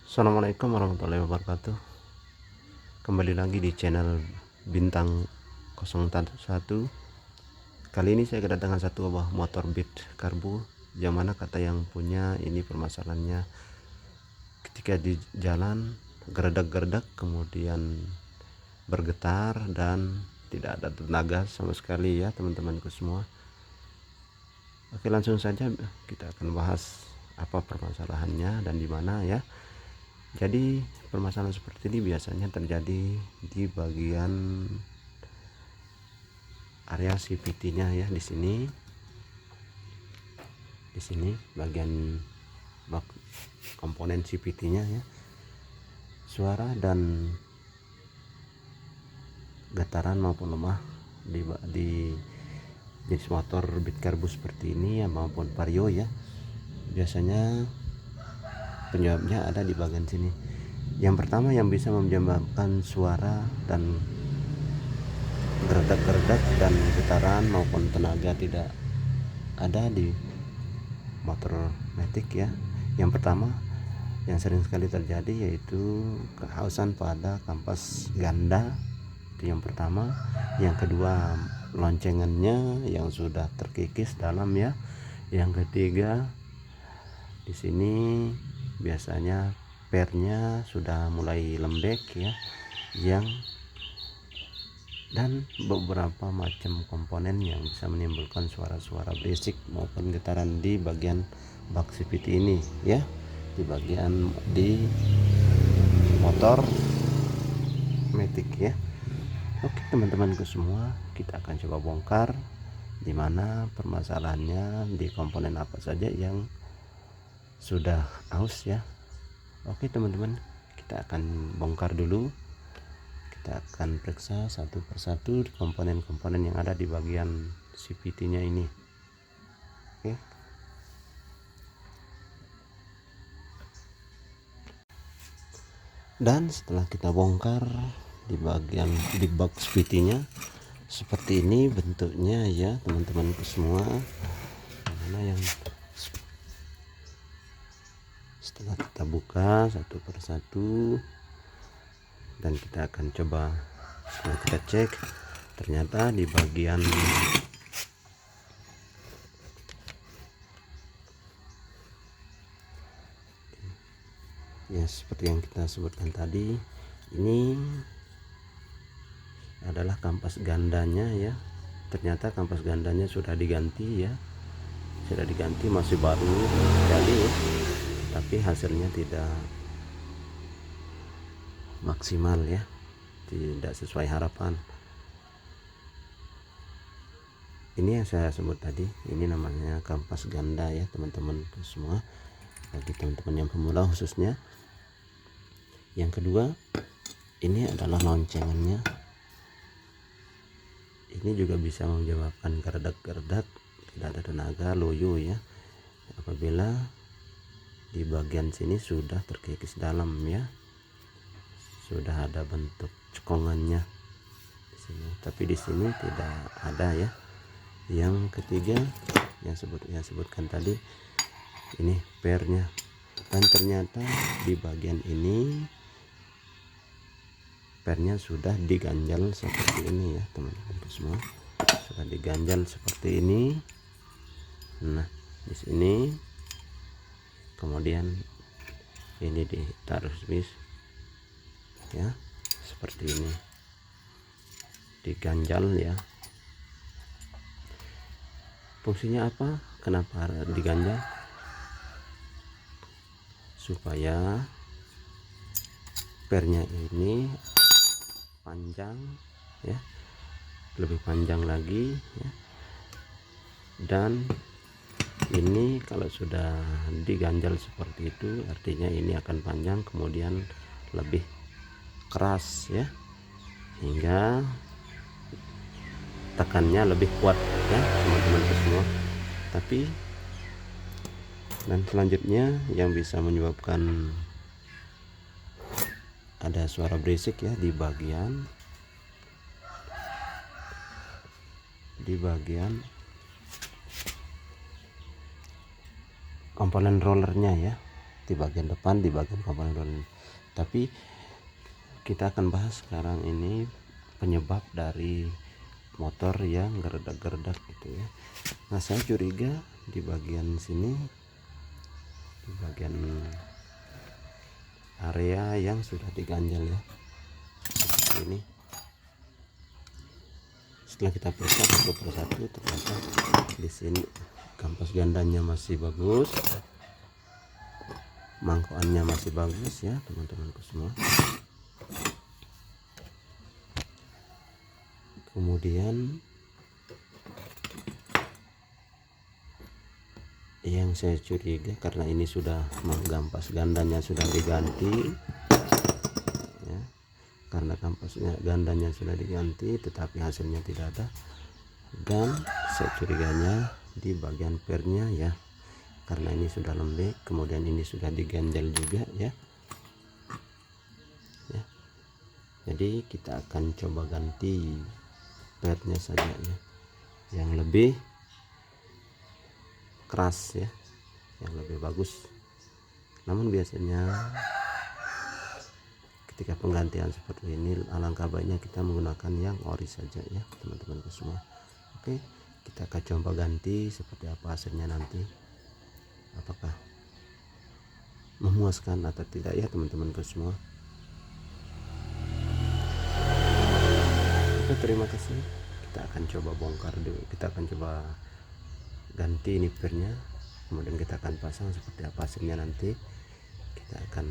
Assalamualaikum warahmatullahi wabarakatuh. Kembali lagi di channel Bintang 01. Kali ini saya kedatangan satu buah motor Beat Karbu, yang mana kata yang punya ini permasalahannya ketika di jalan geredak-geredak, kemudian bergetar dan tidak ada tenaga sama sekali ya teman-temanku semua. Oke, langsung saja kita akan bahas apa permasalahannya dan di mana ya. Jadi permasalahan seperti ini biasanya terjadi di bagian area CVT-nya ya, di sini bagian komponen CVT-nya ya. Suara dan getaran maupun lemah di jenis motor Beat Karbu seperti ini ya, maupun Vario ya, biasanya penyebabnya ada di bagian sini. Yang pertama yang bisa menyebabkan suara dan geredak-geredak dan getaran maupun tenaga tidak ada di motor matic ya. Yang pertama yang sering sekali terjadi yaitu kehausan pada kampas ganda, itu yang pertama. Yang kedua, loncengannya yang sudah terkikis dalam ya. Yang ketiga, di sini biasanya pernya sudah mulai lembek ya, dan beberapa macam komponen yang bisa menimbulkan suara-suara berisik maupun getaran di bagian bak CVT ini ya, di motor matic ya. Oke teman-temanku semua, kita akan coba bongkar di mana permasalahannya, di komponen apa saja yang sudah aus ya. Oke teman-teman, kita akan bongkar dulu. Kita akan periksa satu persatu komponen-komponen yang ada di bagian CVT-nya ini. Oke. Dan setelah kita bongkar di bagian di box CVT-nya seperti ini bentuknya ya teman-temanku semua. Mana yang setelah kita buka satu persatu dan kita akan coba, setelah kita cek, ternyata di bagian ya seperti yang kita sebutkan tadi, ini adalah kampas gandanya ya. Ternyata kampas gandanya sudah diganti ya, masih baru sekali ya, tapi hasilnya tidak maksimal ya, tidak sesuai harapan. Ini yang saya sebut tadi, ini namanya kampas ganda ya teman-teman semua, bagi teman-teman yang pemula khususnya. Yang kedua, ini adalah loncengannya. Ini juga bisa menyebabkan geredak-geredak, tidak ada tenaga, loyo ya, apabila di bagian sini sudah terkikis dalam ya, sudah ada bentuk cekongannya di sini, tapi di sini tidak ada ya. Yang ketiga yang sebutkan tadi, ini pernya, dan ternyata di bagian ini pernya sudah diganjal seperti ini ya teman-teman semua, sudah diganjal seperti ini. Nah di sini kemudian ini ditaruh bis ya, seperti ini diganjal ya. Fungsinya apa, kenapa diganjal? Supaya pernya ini panjang ya, lebih panjang lagi ya. Dan ini kalau sudah diganjal seperti itu, artinya ini akan panjang, kemudian lebih keras ya, hingga tekannya lebih kuat ya teman-teman semua. Tapi dan selanjutnya yang bisa menyebabkan ada suara berisik ya di bagian komponen rollernya ya. di bagian depan, di bagian komponen roda ini. Tapi kita akan bahas sekarang ini penyebab dari motor yang gerdak-gerdak gitu ya. Nah, saya curiga di bagian sini, di bagian area yang sudah diganjal ya, seperti ini. Setelah kita periksa satu persatu, ternyata di sini kampas gandanya masih bagus, mangkoannya masih bagus ya teman-temanku semua. Kemudian yang saya curiga, karena ini sudah kampas gandanya sudah diganti ya, karena kampasnya gandanya sudah diganti tetapi hasilnya tidak ada, dan saya curiganya di bagian pernya ya, karena ini sudah lembek, kemudian ini sudah diganjal juga ya. Jadi kita akan coba ganti pernya saja ya, yang lebih keras ya, yang lebih bagus. Namun biasanya ketika penggantian seperti ini alangkah baiknya kita menggunakan yang ori saja ya teman-temanku semua. Oke, kita akan coba ganti seperti apa hasilnya nanti, apakah memuaskan atau tidak ya teman-temanku semua. Oke, terima kasih. Kita akan coba bongkar dulu, kita akan coba ganti ini pernya, kemudian kita akan pasang seperti apa hasilnya nanti. Kita akan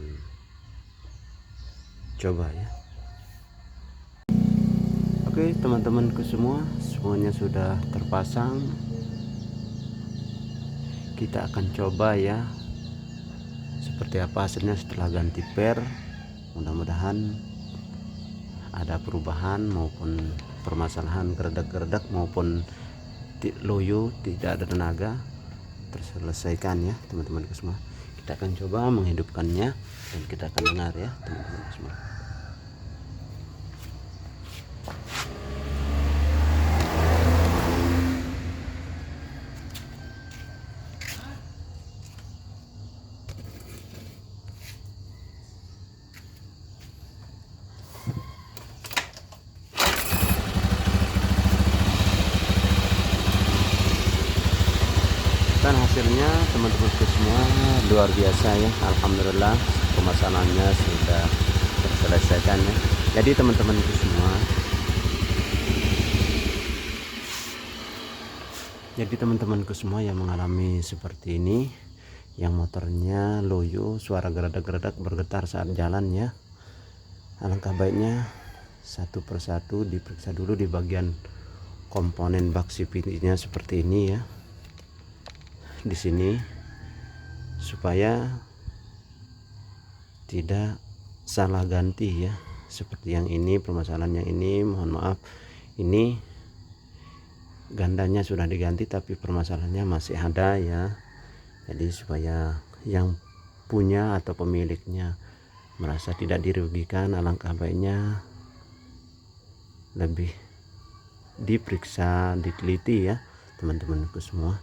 coba ya. Oke teman-temanku semua, semuanya sudah terpasang. Kita akan coba ya seperti apa hasilnya setelah ganti per. Mudah-mudahan ada perubahan maupun permasalahan gerdak-gerdak maupun loyo tidak ada tenaga terselesaikan ya teman-temanku semua. Kita akan coba menghidupkannya dan kita akan dengar ya teman-temanku semua. Dan hasilnya teman-temanku semua luar biasa ya, alhamdulillah permasalahannya sudah terselesaikan ya. Jadi teman-temanku semua, yang mengalami seperti ini, yang motornya loyo, suara geradak-geradak bergetar saat jalan ya, alangkah baiknya satu persatu diperiksa dulu di bagian komponen bak CVT-nya seperti ini ya, di sini, supaya tidak salah ganti ya. Seperti yang ini, permasalahan yang ini, mohon maaf, ini gandanya sudah diganti tapi permasalahannya masih ada ya. Jadi supaya yang punya atau pemiliknya merasa tidak dirugikan, alangkah baiknya lebih diperiksa, diteliti ya teman-temanku semua.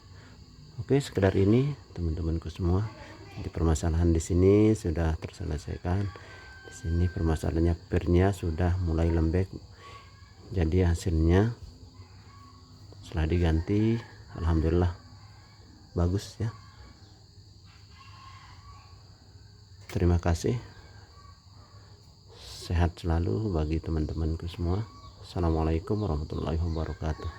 Oke, sekedar ini teman-temanku semua. Di permasalahan di sini sudah terselesaikan. Di sini permasalahannya pernya sudah mulai lembek. Jadi hasilnya setelah diganti alhamdulillah bagus ya. Terima kasih. Sehat selalu bagi teman-temanku semua. Assalamualaikum warahmatullahi wabarakatuh.